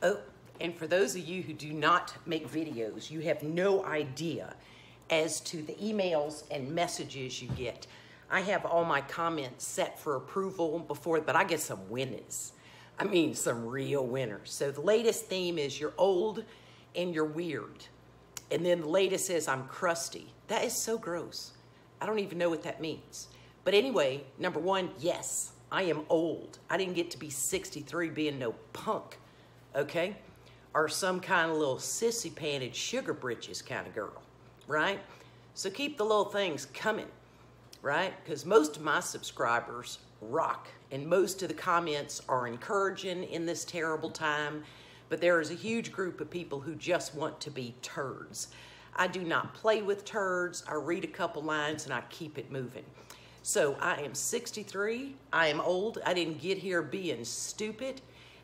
Oh, and for those of you who do not make videos, you have no idea as to the emails and messages you get. I have all my comments set for approval before, but I get some winners. I mean, some real winners. So the latest theme is you're old and you're weird. And then the latest is I'm crusty. That is so gross. I don't even know what that means. But anyway, number one, yes, I am old. I didn't get to be 63 being no punk, okay? Or some kind of little sissy-panted sugar britches kind of girl, right? So keep the little things coming, right? Because most of my subscribers rock, and most of the comments are encouraging in this terrible time, but there is a huge group of people who just want to be turds. I do not play with turds. I read a couple lines and I keep it moving. So I am 63, I am old, I didn't get here being stupid,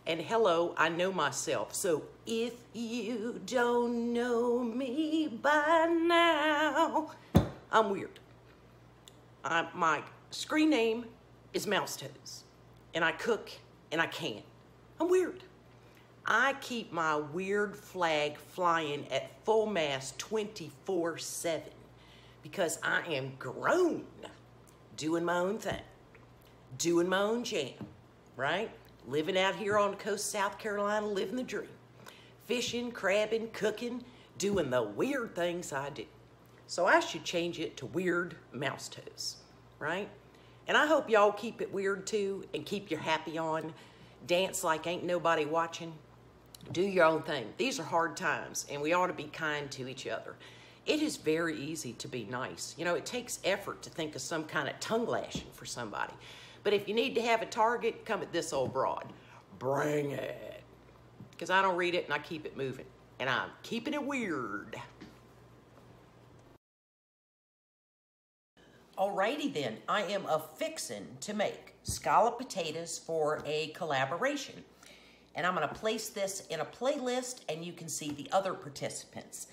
and hello, I know myself. So if you don't know me by now, I'm weird. My screen name is Mouse Toes, and I cook and I can. I'm weird. I keep my weird flag flying at full mast 24/7 because I am grown, doing my own thing, doing my own jam, right? Living out here on the coast of South Carolina, living the dream. Fishing, crabbing, cooking, doing the weird things I do. So I should change it to Weird Mouse Toes, right? And I hope y'all keep it weird too and keep your happy on. Dance like ain't nobody watching. Do your own thing. These are hard times and we ought to be kind to each other. It is very easy to be nice. You know, it takes effort to think of some kind of tongue lashing for somebody. But if you need to have a target, come at this old broad. Bring it. Because I don't read it and I keep it moving. And I'm keeping it weird. Alrighty then, I am a-fixin' to make scalloped potatoes for a collaboration. And I'm gonna place this in a playlist and you can see the other participants.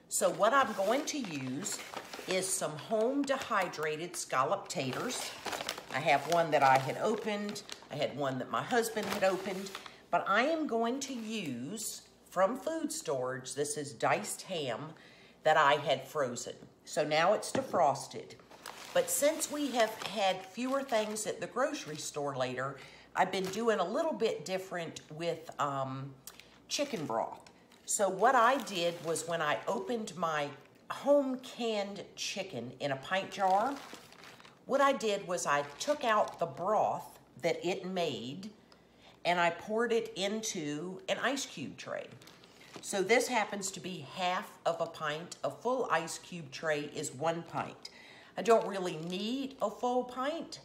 So what I'm going to use is some home dehydrated scalloped taters. I have one that I had opened. I had one that my husband had opened. But I am going to use, from food storage, this is diced ham that I had frozen. So now it's defrosted. But since we have had fewer things at the grocery store later, I've been doing a little bit different with chicken broth. So what I did was when I opened my home canned chicken in a pint jar, what I did was I took out the broth that it made and I poured it into an ice cube tray. So this happens to be half of a pint. A full ice cube tray is 1 pint. I don't really need a full pint,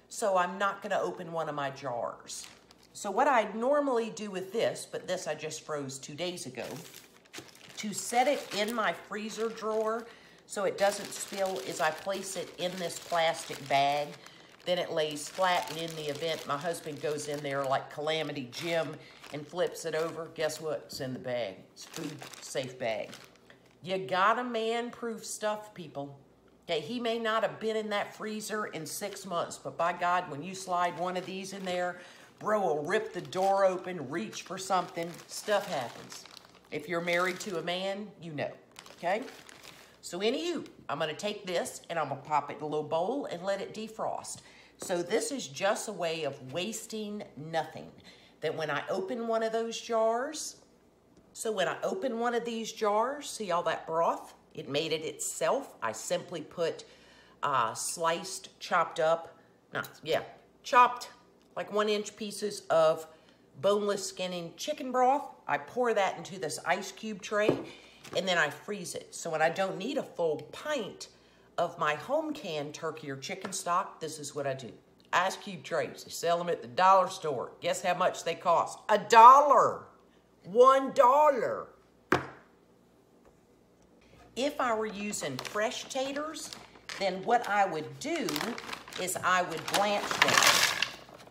so I'm not gonna open one of my jars. So what I normally do with this, but this I just froze 2 days ago, to set it in my freezer drawer so it doesn't spill, is I place it in this plastic bag. Then it lays flat, and in the event my husband goes in there like Calamity Jim and flips it over, guess what? It's in the bag. It's food safe bag. You gotta man-proof stuff, people. Okay, he may not have been in that freezer in 6 months, but by God, when you slide one of these in there, bro will rip the door open, reach for something, stuff happens. If you're married to a man, you know, okay? So anywho, I'm gonna take this and I'm gonna pop it in a little bowl and let it defrost. So this is just a way of wasting nothing. That when I open one of those jars, so when I open one of these jars, see all that broth? It made it itself. I simply put sliced, chopped up, chopped like 1-inch pieces of boneless skinning chicken broth. I pour that into this ice cube tray and then I freeze it. So when I don't need a full pint of my home canned turkey or chicken stock, this is what I do. Ice cube trays, they sell them at the dollar store. Guess how much they cost? $1. $1. If I were using fresh taters, then what I would do is I would blanch them.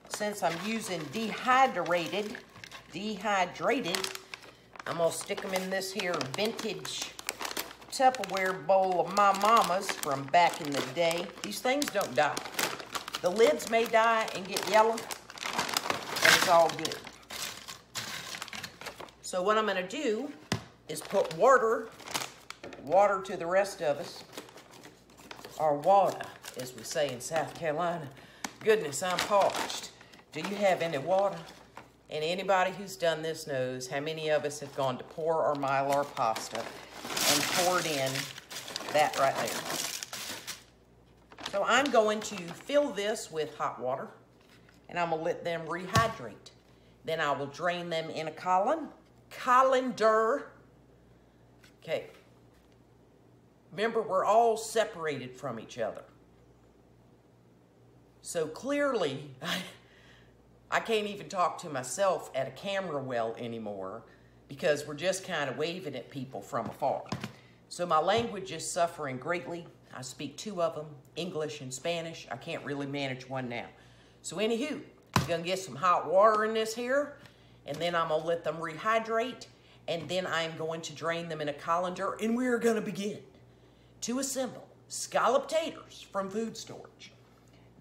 Since I'm using dehydrated, I'm gonna stick them in this here vintage Tupperware bowl of my mama's from back in the day. These things don't die. The lids may die and get yellow, and it's all good. So what I'm gonna do is put water to the rest of us, or water, as we say in South Carolina. Goodness, I'm parched. Do you have any water? And anybody who's done this knows how many of us have gone to pour our Mylar pasta and poured in that right there. So I'm going to fill this with hot water, and I'm gonna let them rehydrate. Then I will drain them in a colander. Okay. Remember, we're all separated from each other. So clearly, I can't even talk to myself at a camera well anymore because we're just kind of waving at people from afar. So my language is suffering greatly. I speak 2 of them, English and Spanish. I can't really manage one now. So anywho, I'm gonna get some hot water in this here, and then I'm gonna let them rehydrate, and then I'm going to drain them in a colander, and we're gonna begin to assemble scalloped taters from food storage.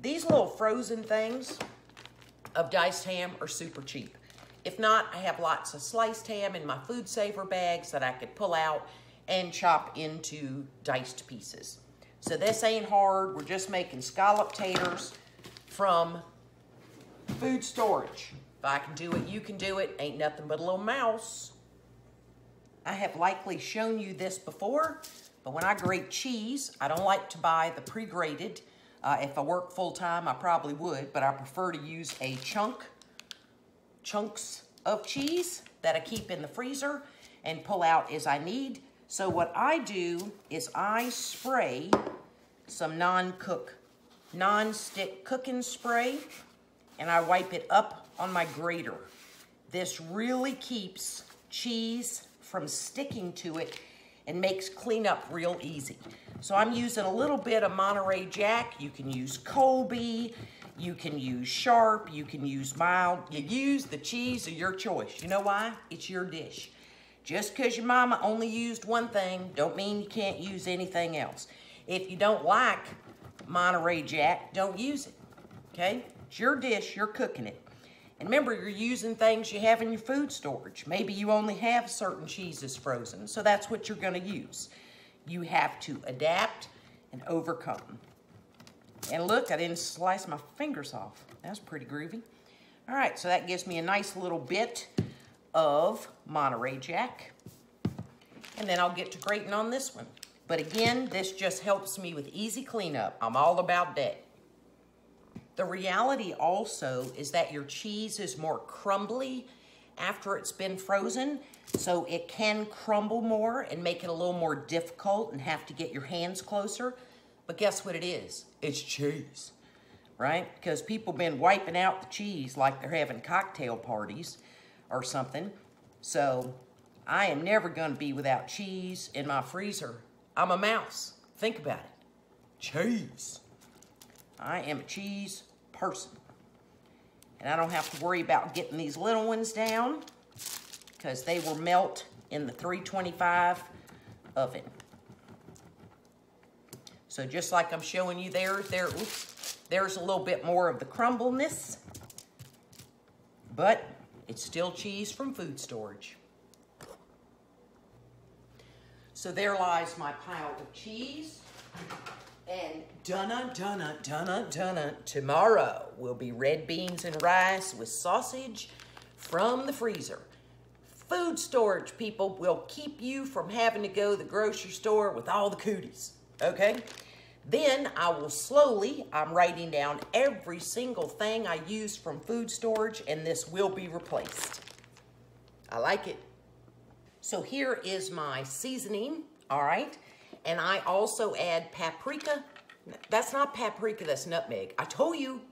These little frozen things of diced ham are super cheap. If not, I have lots of sliced ham in my food saver bags that I could pull out and chop into diced pieces. So this ain't hard. We're just making scalloped taters from food storage. If I can do it, you can do it. Ain't nothing but a little mouse. I have likely shown you this before, but when I grate cheese, I don't like to buy the pre-grated. If I work full-time, I probably would, but I prefer to use a chunks of cheese that I keep in the freezer and pull out as I need. So what I do is I spray some non-stick cooking spray, and I wipe it up on my grater. This really keeps cheese from sticking to it and makes cleanup real easy. So I'm using a little bit of Monterey Jack. You can use Colby, you can use Sharp, you can use mild. You use the cheese of your choice. You know why? It's your dish. Just because your mama only used one thing, don't mean you can't use anything else. If you don't like Monterey Jack, don't use it, okay? It's your dish, you're cooking it. And remember, you're using things you have in your food storage. Maybe you only have certain cheeses frozen, so that's what you're gonna use. You have to adapt and overcome. And look, I didn't slice my fingers off. That's pretty groovy. All right, so that gives me a nice little bit of Monterey Jack. And then I'll get to grating on this one. But again, this just helps me with easy cleanup. I'm all about that. The reality also is that your cheese is more crumbly after it's been frozen, so it can crumble more and make it a little more difficult and have to get your hands closer. But guess what it is? It's cheese, right? Because people been wiping out the cheese like they're having cocktail parties or something. So I am never gonna be without cheese in my freezer. I'm a mouse. Think about it. Cheese. I am a cheese person. And I don't have to worry about getting these little ones down because they will melt in the 325 oven. So just like I'm showing you there's a little bit more of the crumbleness, but it's still cheese from food storage. So there lies my pile of cheese. And tomorrow will be red beans and rice with sausage from the freezer. Food storage, people, will keep you from having to go to the grocery store with all the cooties, okay? Then I will slowly, I'm writing down every single thing I use from food storage, and this will be replaced. I like it. So here is my seasoning, all right? And I also add paprika. That's not paprika, that's nutmeg. I told you,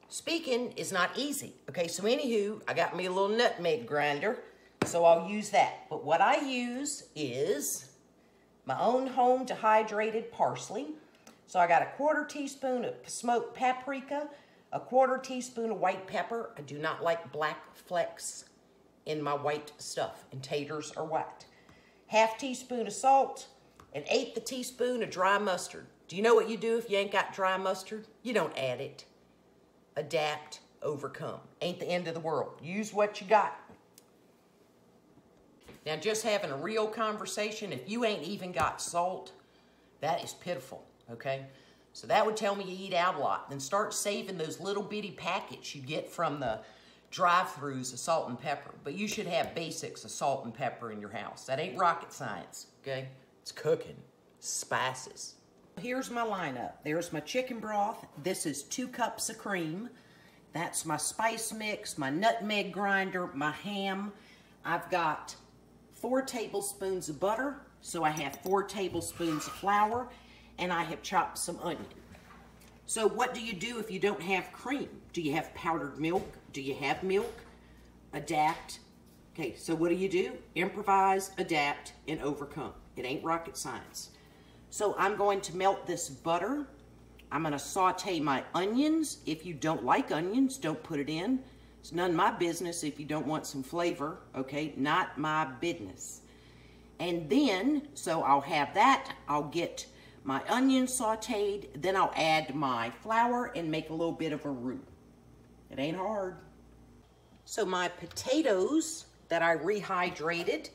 speaking is not easy. Okay, so anywho, I got me a little nutmeg grinder, so I'll use that. But what I use is my own home dehydrated parsley. So I got a 1/4 teaspoon of smoked paprika, a 1/4 teaspoon of white pepper. I do not like black flecks in my white stuff, and taters are white. 1/2 teaspoon of salt, an 1/8 teaspoon of dry mustard. Do you know what you do if you ain't got dry mustard? You don't add it. Adapt, overcome. Ain't the end of the world. Use what you got. Now, just having a real conversation, if you ain't even got salt, that is pitiful, okay? So that would tell me you eat out a lot. Then start saving those little bitty packets you get from the drive-thrus of salt and pepper. But you should have basics of salt and pepper in your house. That ain't rocket science, okay? It's cooking, spices. Here's my lineup. There's my chicken broth. This is 2 cups of cream. That's my spice mix, my nutmeg grinder, my ham. I've got 4 tablespoons of butter, so I have 4 tablespoons of flour, and I have chopped some onion. So what do you do if you don't have cream? Do you have powdered milk? Do you have milk? Adapt. Okay, so what do? Improvise, adapt, and overcome. It ain't rocket science. So I'm going to melt this butter. I'm going to saute my onions. If you don't like onions, don't put it in. It's none of my business if you don't want some flavor, okay? Not my business. And then, so I'll have that. I'll get my onions sauteed. Then I'll add my flour and make a little bit of a roux. It ain't hard. So my potatoes that I rehydrated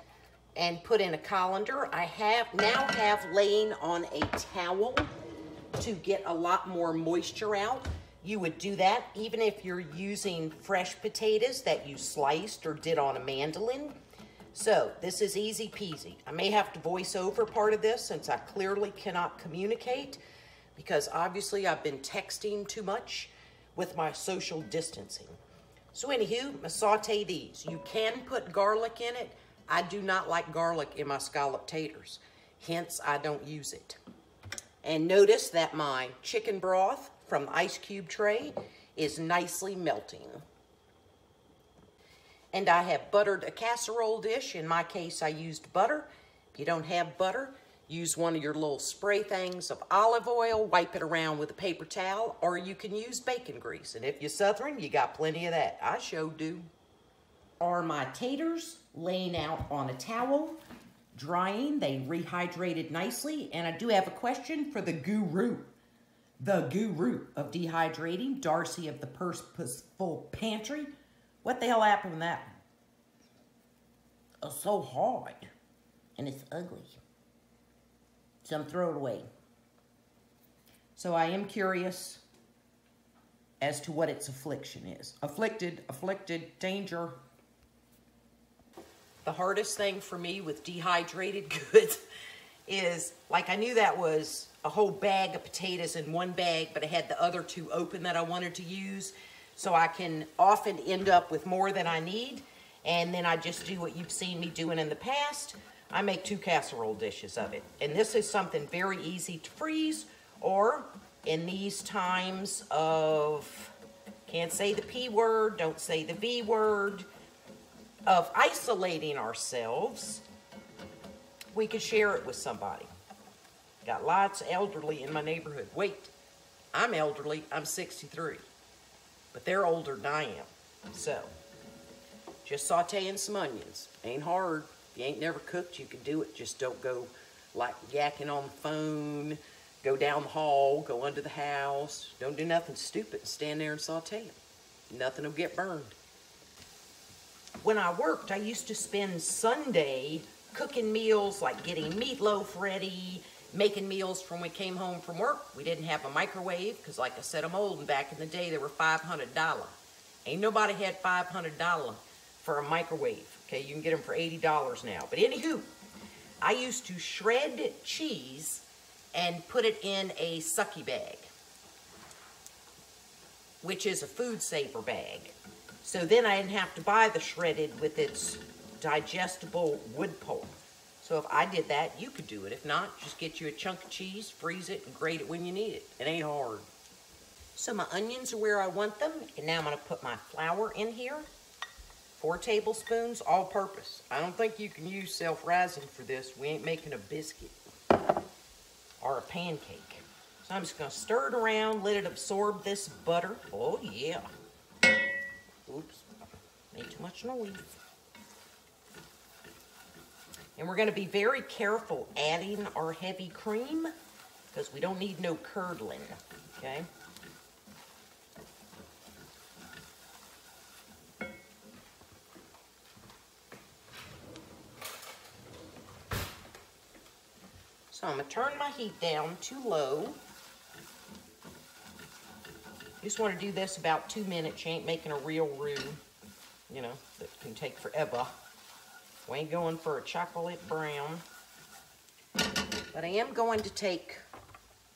and put in a colander, I now have laying on a towel to get a lot more moisture out. You would do that even if you're using fresh potatoes that you sliced or did on a mandolin. So this is easy peasy. I may have to voice over part of this since I clearly cannot communicate because obviously I've been texting too much with my social distancing. So anywho, I saute these. You can put garlic in it. I do not like garlic in my scalloped taters. Hence, I don't use it. And notice that my chicken broth from the ice cube tray is nicely melting. And I have buttered a casserole dish. In my case, I used butter. If you don't have butter, use one of your little spray things of olive oil, wipe it around with a paper towel, or you can use bacon grease. And if you're Southern, you got plenty of that. I sure do. Are my taters laying out on a towel, drying. They rehydrated nicely. And I do have a question for the guru of dehydrating, Darcy of the Purposeful Pantry. What the hell happened with that one? It's so hard, and it's ugly. So I'm throwing it away. So I am curious as to what its affliction is. Afflicted, danger. The hardest thing for me with dehydrated goods is, like, I knew that was a whole bag of potatoes in one bag, but I had the other 2 open that I wanted to use. So I can often end up with more than I need. And then I just do what you've seen me doing in the past. I make 2 casserole dishes of it. And this is something very easy to freeze, or in these times of, can't say the P word, don't say the V word, of isolating ourselves, we could share it with somebody. Got lots of elderly in my neighborhood. Wait, I'm elderly, I'm 63. But they're older than I am. So, just sauteing some onions. Ain't hard. If you ain't never cooked, you can do it. Just don't go like yakking on the phone, go down the hall, go under the house. Don't do nothing stupid. Stand there and saute them. Nothing will get burned. When I worked, I used to spend Sunday cooking meals, like getting meatloaf ready, making meals from when we came home from work. We didn't have a microwave because, like I said, I'm old, and back in the day, they were $500. Ain't nobody had $500 for a microwave. Okay, you can get them for $80 now. But anywho, I used to shred cheese and put it in a sucky bag, which is a food saver bag. So then I didn't have to buy the shredded with its digestible wood pulp. So if I did that, you could do it. If not, just get you a chunk of cheese, freeze it, and grate it when you need it. It ain't hard. So my onions are where I want them, and now I'm going to put my flour in here. 4 tablespoons, all purpose. I don't think you can use self-rising for this. We ain't making a biscuit or a pancake. So I'm just going to stir it around, let it absorb this butter. Oh, yeah. Oops, made too much noise. And we're going to be very careful adding our heavy cream because we don't need no curdling, okay? So I'm going to turn my heat down to low. Just want to do this about 2 minutes. You ain't making a real roux, you know, that can take forever. We ain't going for a chocolate brown. But I am going to take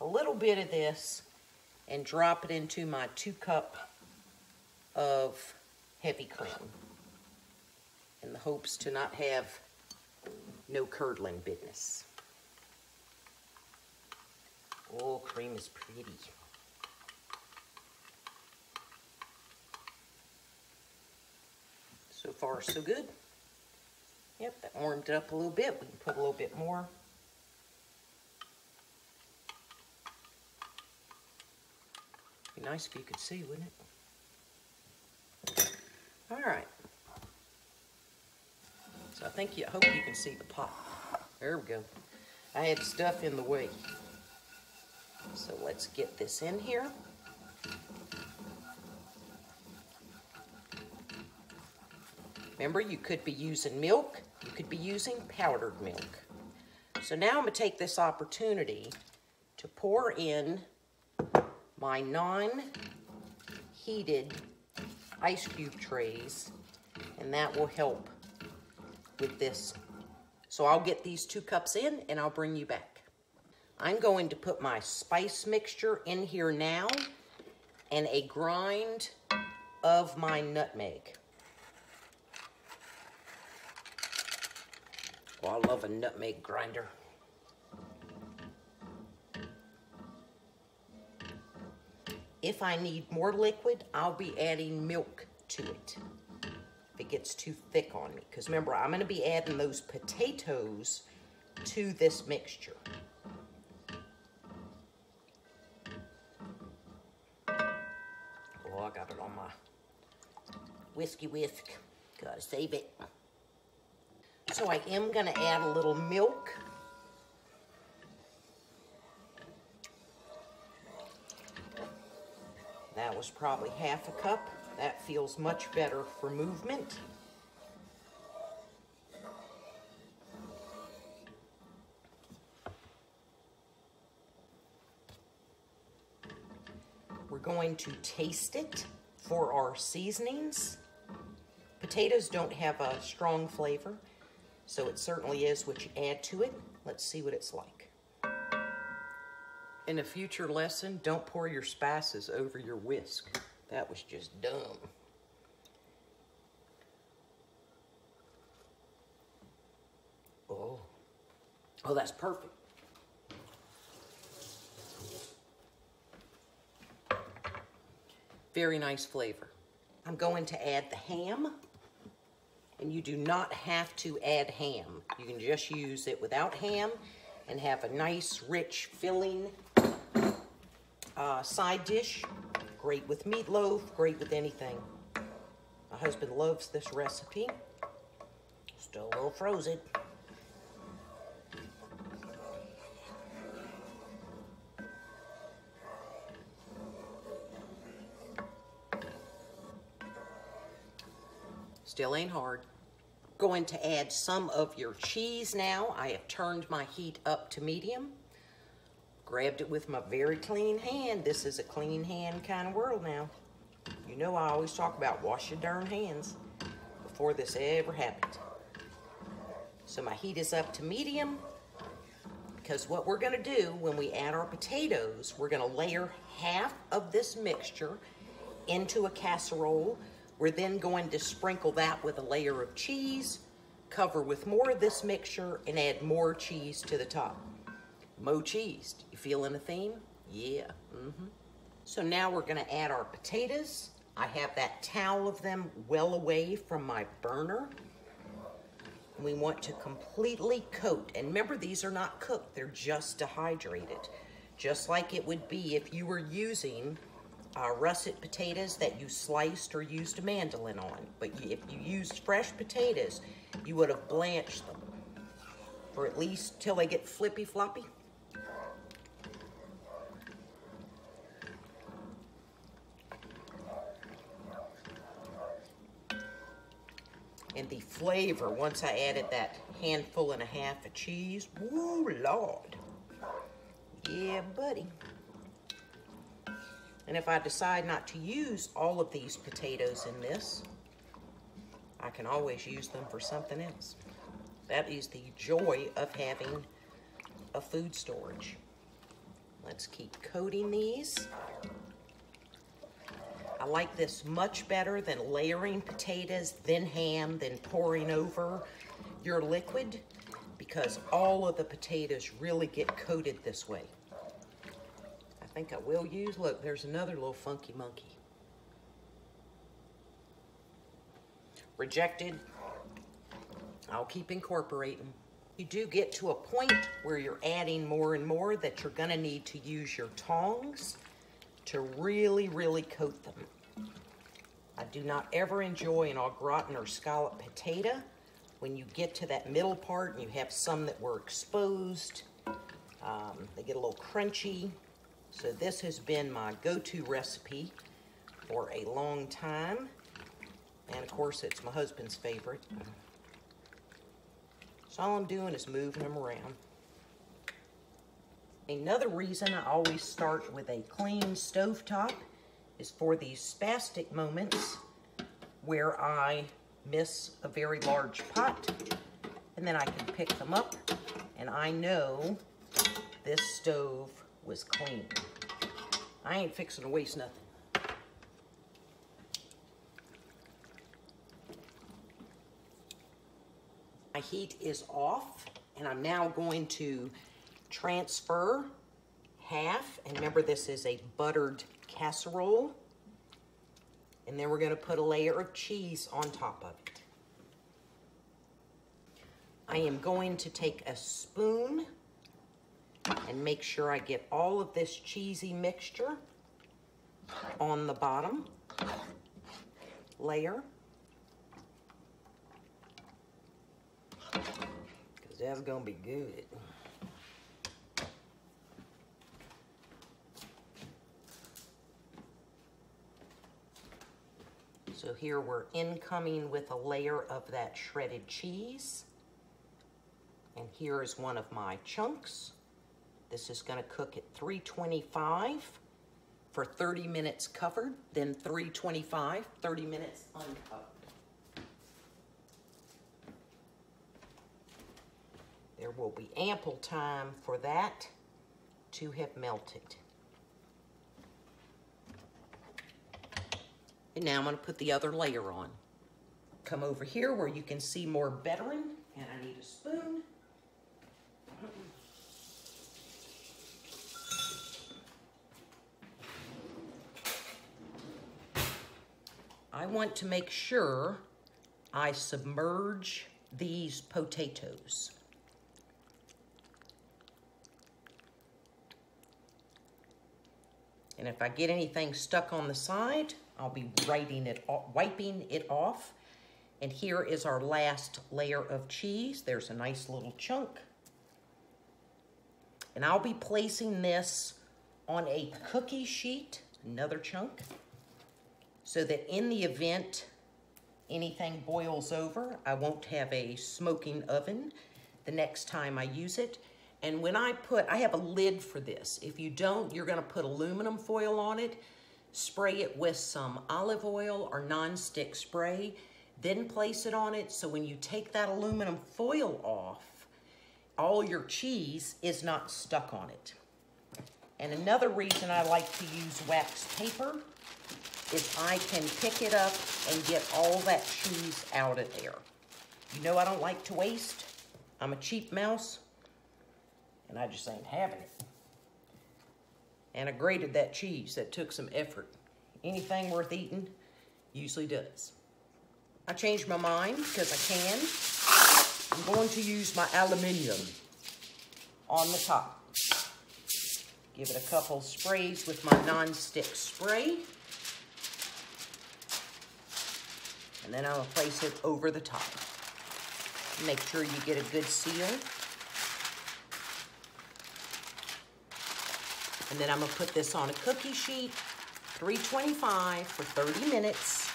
a little bit of this and drop it into my 2 cups of heavy cream in the hopes to not have no curdling business. Oh, cream is pretty. So far, so good. Yep, that warmed it up a little bit. We can put a little bit more. Be nice if you could see, wouldn't it? All right. So I hope you can see the pot. There we go. I had stuff in the way. So let's get this in here. Remember, you could be using milk. You could be using powdered milk. So now I'm going to take this opportunity to pour in my non-heated ice cube trays, and that will help with this. So I'll get these 2 cups in and I'll bring you back. I'm going to put my spice mixture in here now and a grind of my nutmeg. Oh, I love a nutmeg grinder. If I need more liquid, I'll be adding milk to it if it gets too thick on me. Because remember, I'm going to be adding those potatoes to this mixture. Oh, I got it on my whiskey whisk. Gotta save it. So I am going to add a little milk. That was probably half a cup. That feels much better for movement. We're going to taste it for our seasonings. Potatoes don't have a strong flavor, so it certainly is what you add to it. Let's see what it's like. In a future lesson, don't pour your spices over your whisk. That was just dumb. Oh, that's perfect. Very nice flavor. I'm going to add the ham. And you do not have to add ham. You can just use it without ham and have a nice, rich, filling side dish. Great with meatloaf, great with anything. My husband loves this recipe. Still a little frozen. Still ain't hard. Going to add some of your cheese now. I have turned my heat up to medium. Grabbed it with my very clean hand. This is a clean hand kind of world now. You know I always talk about wash your darn hands before this ever happened. So my heat is up to medium because what we're gonna do when we add our potatoes, we're gonna layer half of this mixture into a casserole. We're then going to sprinkle that with a layer of cheese, cover with more of this mixture, and add more cheese to the top. Mo cheese. You feeling a theme? Yeah. So now we're going to add our potatoes. I have that towel of them well away from my burner. We want to completely coat. And remember, these are not cooked. They're just dehydrated. Just like it would be if you were using russet potatoes that you sliced or used a mandolin on. But if you used fresh potatoes, you would have blanched them. Or at least till they get flippy floppy. And the flavor, once I added that handful and a half of cheese, woo, Lord. Yeah, buddy. And if I decide not to use all of these potatoes in this, I can always use them for something else. That is the joy of having a food storage. Let's keep coating these. I like this much better than layering potatoes, then ham, then pouring over your liquid, because all of the potatoes really get coated this way. I think I will use, look, there's another little funky monkey. Rejected. I'll keep incorporating. You do get to a point where you're adding more and more that you're gonna need to use your tongs to really, really coat them. I do not ever enjoy an au gratin or scallop potato when you get to that middle part and you have some that were exposed. They get a little crunchy. So this has been my go-to recipe for a long time. And of course, it's my husband's favorite. So all I'm doing is moving them around. Another reason I always start with a clean stovetop is for these spastic moments where I miss a very large pot, and then I can pick them up and I know this stove was clean. I ain't fixing to waste nothing. My heat is off, and I'm now going to transfer half, and remember this is a buttered casserole, and then we're going to put a layer of cheese on top of it. I am going to take a spoon and make sure I get all of this cheesy mixture on the bottom layer, because that's going to be good. So here we're incoming with a layer of that shredded cheese. And here is one of my chunks. This is going to cook at 325 for 30 minutes covered, then 325, 30 minutes uncovered. There will be ample time for that to have melted. And now I'm going to put the other layer on. Come over here where you can see more bettering, and I need a spoon. I want to make sure I submerge these potatoes. And if I get anything stuck on the side, I'll be wiping it off. And here is our last layer of cheese. There's a nice little chunk. And I'll be placing this on a cookie sheet, another chunk, so that in the event anything boils over, I won't have a smoking oven the next time I use it. And when I have a lid for this. If you don't, you're gonna put aluminum foil on it, spray it with some olive oil or nonstick spray, then place it on it, so when you take that aluminum foil off, all your cheese is not stuck on it. And another reason I like to use wax paper is I can pick it up and get all that cheese out of there. You know I don't like to waste. I'm a cheap mouse, and I just ain't having it. And I grated that cheese. That took some effort. Anything worth eating usually does. I changed my mind because I can. I'm going to use my aluminum on the top. Give it a couple sprays with my non-stick spray. And then I'll place it over the top. Make sure you get a good seal. And then I'm gonna put this on a cookie sheet, 325 for 30 minutes.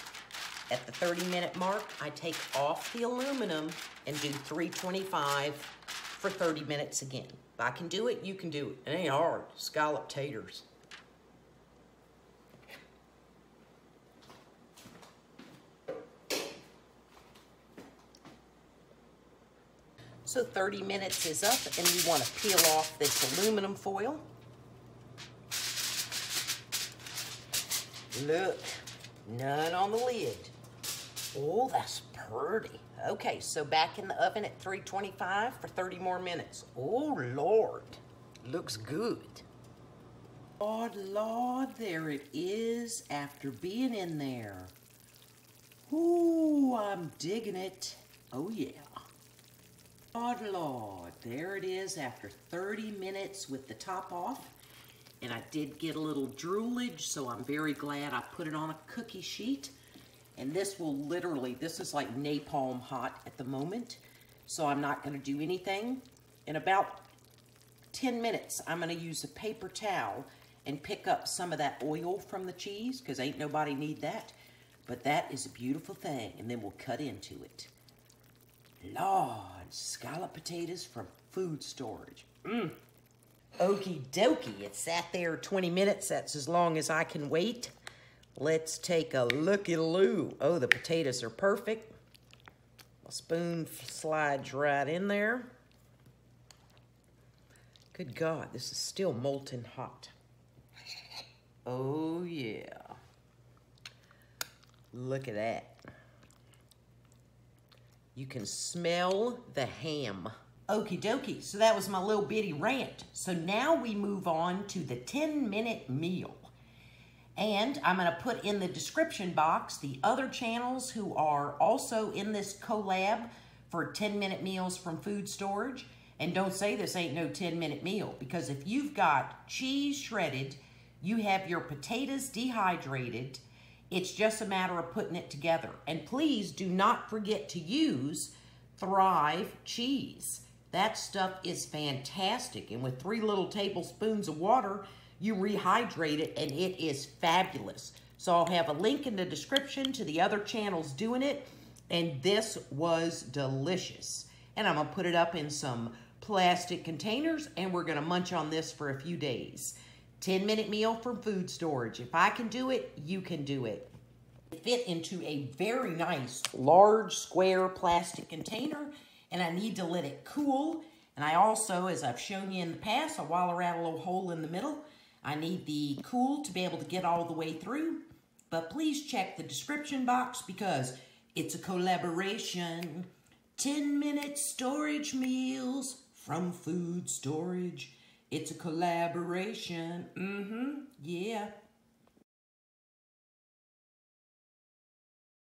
At the 30-minute mark, I take off the aluminum and do 325 for 30 minutes again. Bye. I can do it, you can do it. It ain't hard. Scalloped taters. So 30 minutes is up, and we want to peel off this aluminum foil. Look, none on the lid. Oh, that's pretty. Okay, so back in the oven at 325 for 30 more minutes. Oh, Lord, looks good. Lord, Lord, there it is after being in there. Ooh, I'm digging it. Oh, yeah. Lord, Lord, there it is after 30 minutes with the top off. And I did get a little droolage, so I'm very glad I put it on a cookie sheet. And this will literally, this is like napalm hot at the moment, so I'm not going to do anything. In about 10 minutes, I'm going to use a paper towel and pick up some of that oil from the cheese, because ain't nobody need that. But that is a beautiful thing, and then we'll cut into it. Lord, scalloped potatoes from food storage. Okie dokie, it sat there 20 minutes. That's as long as I can wait. Let's take a looky-loo. Oh, the potatoes are perfect. A spoon slides right in there. Good God, this is still molten hot. Oh, yeah. Look at that. You can smell the ham. Okie dokie, so that was my little bitty rant. So now we move on to the 10-minute meal. And I'm going to put in the description box the other channels who are also in this collab for 10-minute meals from food storage. And don't say this ain't no 10-minute meal, because if you've got cheese shredded, you have your potatoes dehydrated, it's just a matter of putting it together. And please do not forget to use Thrive cheese. That stuff is fantastic. And with 3 little tablespoons of water, you rehydrate it, and it is fabulous. So I'll have a link in the description to the other channels doing it. And this was delicious. And I'm going to put it up in some plastic containers, and we're going to munch on this for a few days. 10-minute meal from food storage. If I can do it, you can do it. It fit into a very nice large square plastic container, and I need to let it cool. And I also, as I've shown you in the past, I wallow around a little hole in the middle. I need the cool to be able to get all the way through. But please check the description box, because it's a collaboration. 10-minute storage meals from food storage. It's a collaboration. Yeah.